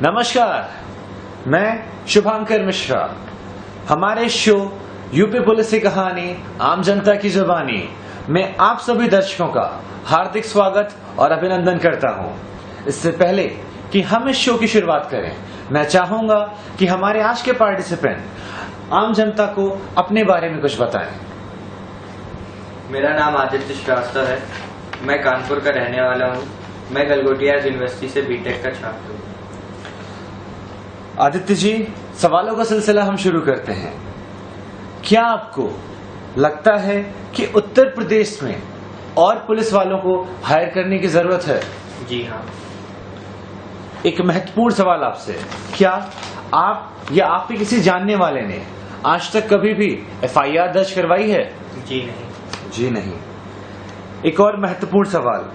नमस्कार, मैं शुभांकर मिश्रा। हमारे शो यूपी पुलिस की कहानी आम जनता की जुबानी में आप सभी दर्शकों का हार्दिक स्वागत और अभिनंदन करता हूं। इससे पहले कि हम इस शो की शुरुआत करें, मैं चाहूंगा कि हमारे आज के पार्टिसिपेंट आम जनता को अपने बारे में कुछ बताएं। मेरा नाम आदित्य श्रीवास्तव है। मैं कानपुर का रहने वाला हूँ। मैं गलगोटिया यूनिवर्सिटी से बीटेक का छात्र हूँ। आदित्य जी, सवालों का सिलसिला हम शुरू करते हैं। क्या आपको लगता है कि उत्तर प्रदेश में और पुलिस वालों को हायर करने की जरूरत है? जी हाँ। एक महत्वपूर्ण सवाल आपसे, क्या आप या आपके किसी जानने वाले ने आज तक कभी भी एफआईआर दर्ज करवाई है? जी नहीं। जी नहीं। एक और महत्वपूर्ण सवाल,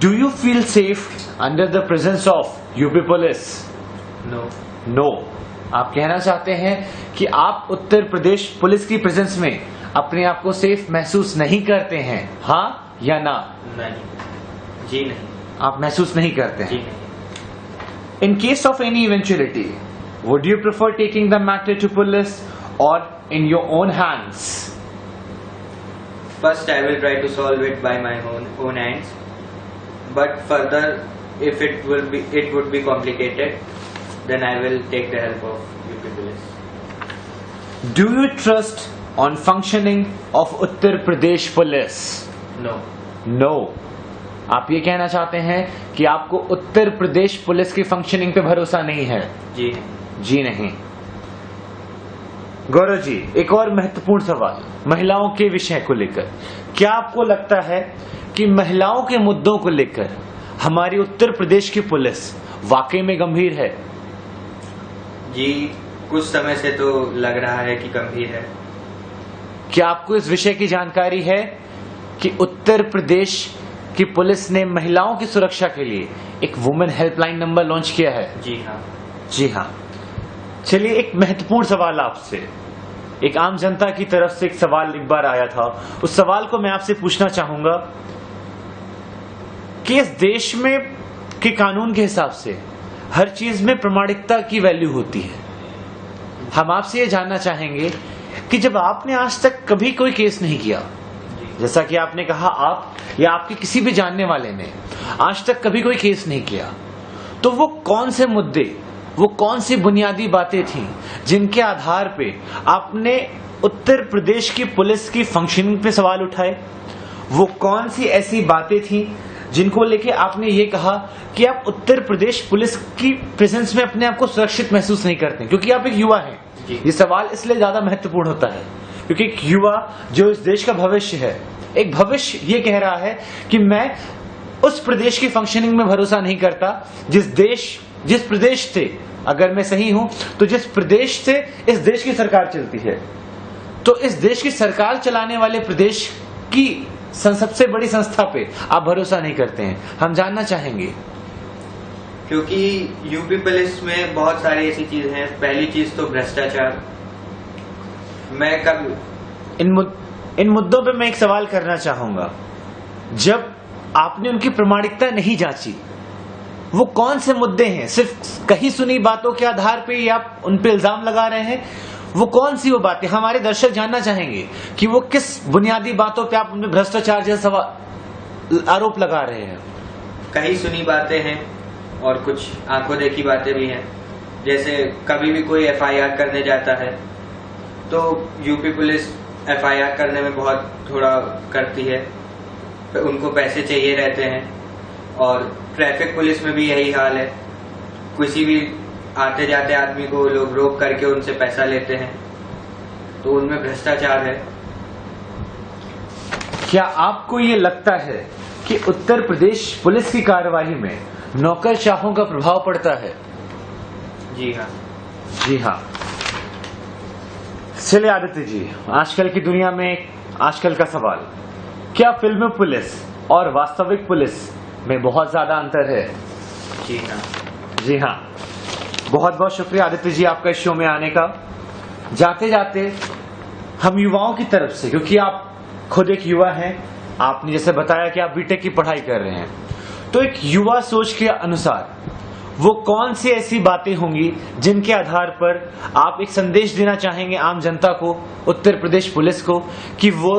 do you feel safe under the presence of UP police? No. No. आप कहना चाहते हैं कि आप उत्तर प्रदेश पुलिस की प्रेजेंस में अपने आप को सेफ महसूस नहीं करते हैं, हाँ या ना? नहीं। जी नहीं। आप महसूस नहीं करते जी हैं। नहीं। In case of any eventuality, would you prefer taking the matter to police और in your own hands? First, I will try to solve it by my own hands. But further, if it would be complicated, then I will take the help of UP Police. Do you trust on functioning of Uttar Pradesh Police? No. No. आप ये कहना चाहते हैं कि आपको Uttar Pradesh police की functioning पे भरोसा नहीं है? जी नहीं। जी नहीं। गौरव जी, एक और महत्वपूर्ण सवाल महिलाओं के विषय को लेकर, क्या आपको लगता है कि महिलाओं के मुद्दों को लेकर हमारी उत्तर प्रदेश की पुलिस वाकई में गंभीर है? जी, कुछ समय से तो लग रहा है कि गंभीर है। क्या आपको इस विषय की जानकारी है कि उत्तर प्रदेश की पुलिस ने महिलाओं की सुरक्षा के लिए एक वुमेन हेल्पलाइन नंबर लॉन्च किया है? जी हाँ। जी हाँ। चलिए, एक महत्वपूर्ण सवाल आपसे, एक आम जनता की तरफ से एक सवाल एक बार आया था, उस सवाल को मैं आपसे पूछना चाहूंगा कि इस देश में के कानून के हिसाब से हर चीज में प्रामाणिकता की वैल्यू होती है। हम आपसे ये जानना चाहेंगे कि जब आपने आज तक कभी कोई केस नहीं किया, जैसा कि आपने कहा आप या आपके किसी भी जानने वाले ने आज तक कभी कोई केस नहीं किया, तो वो कौन से मुद्दे, वो कौन सी बुनियादी बातें थी जिनके आधार पे आपने उत्तर प्रदेश की पुलिस की फंक्शनिंग पे सवाल उठाए? वो कौन सी ऐसी बातें थी जिनको लेके आपने ये कहा कि आप उत्तर प्रदेश पुलिस की प्रेजेंस में अपने आप को सुरक्षित महसूस नहीं करते, क्योंकि आप एक युवा हैं? ये सवाल इसलिए ज्यादा महत्वपूर्ण होता है क्योंकि एक युवा जो इस देश का भविष्य है, एक भविष्य ये कह रहा है कि मैं उस प्रदेश की फंक्शनिंग में भरोसा नहीं करता जिस प्रदेश से, अगर मैं सही हूं तो जिस प्रदेश से इस देश की सरकार चलती है, तो इस देश की सरकार चलाने वाले प्रदेश की सबसे बड़ी संस्था पे आप भरोसा नहीं करते हैं। हम जानना चाहेंगे। क्योंकि यूपी पुलिस में बहुत सारी ऐसी चीजें हैं। पहली चीज तो भ्रष्टाचार। मैं इन मुद्दों पे मैं एक सवाल करना चाहूंगा। जब आपने उनकी प्रामाणिकता नहीं जांची, वो कौन से मुद्दे हैं? सिर्फ कही सुनी बातों के आधार पे ही आप उन पे इल्जाम लगा रहे हैं? वो कौन सी वो बातें, हमारे दर्शक जानना चाहेंगे कि वो किस बुनियादी बातों पे आप उनमें भ्रष्टाचार जैसा आरोप लगा रहे हैं? कही सुनी बातें हैं और कुछ आंखों देखी बातें भी हैं। जैसे कभी भी कोई एफआईआर करने जाता है तो यूपी पुलिस एफआईआर करने में बहुत थोड़ा करती है, उनको पैसे चाहिए रहते हैं। और ट्रैफिक पुलिस में भी यही हाल है। किसी भी आते जाते आदमी को लोग रोक करके उनसे पैसा लेते हैं, तो उनमें भ्रष्टाचार है। क्या आपको ये लगता है कि उत्तर प्रदेश पुलिस की कार्यवाही में नौकरशाहों का प्रभाव पड़ता है? जी हाँ। जी हाँ। चलिए आदित्य जी, आजकल की दुनिया में आजकल का सवाल, क्या फिल्म पुलिस और वास्तविक पुलिस में बहुत ज्यादा अंतर है? जी हाँ। जी हाँ। बहुत बहुत शुक्रिया आदित्य जी आपका इस शो में आने का। जाते जाते हम युवाओं की तरफ से, क्योंकि आप खुद एक युवा हैं, आपने जैसे बताया कि आप बीटेक की पढ़ाई कर रहे हैं, तो एक युवा सोच के अनुसार वो कौन सी ऐसी बातें होंगी जिनके आधार पर आप एक संदेश देना चाहेंगे आम जनता को, उत्तर प्रदेश पुलिस को, कि वो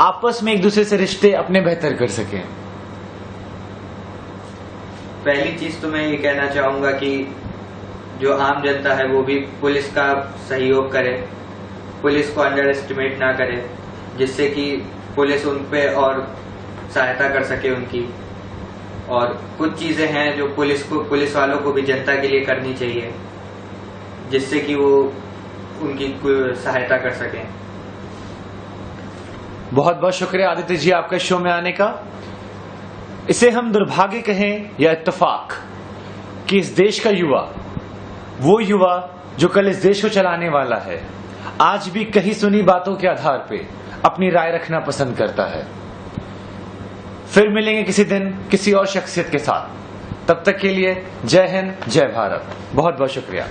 आपस में एक दूसरे से रिश्ते अपने बेहतर कर सकें? पहली चीज तो मैं ये कहना चाहूंगा कि जो आम जनता है वो भी पुलिस का सहयोग करे, पुलिस को अंडर एस्टिमेट ना करे, जिससे कि पुलिस उन पे और सहायता कर सके उनकी। और कुछ चीजें हैं जो पुलिस वालों को भी जनता के लिए करनी चाहिए, जिससे कि वो उनकी सहायता कर सकें। बहुत बहुत शुक्रिया आदित्य जी आपका शो में आने का। इसे हम दुर्भाग्य कहें या इत्तेफाक कि इस देश का युवा, वो युवा जो कल इस देश को चलाने वाला है, आज भी कहीं सुनी बातों के आधार पे अपनी राय रखना पसंद करता है। फिर मिलेंगे किसी दिन किसी और शख्सियत के साथ। तब तक के लिए जय हिंद, जय भारत। बहुत बहुत शुक्रिया।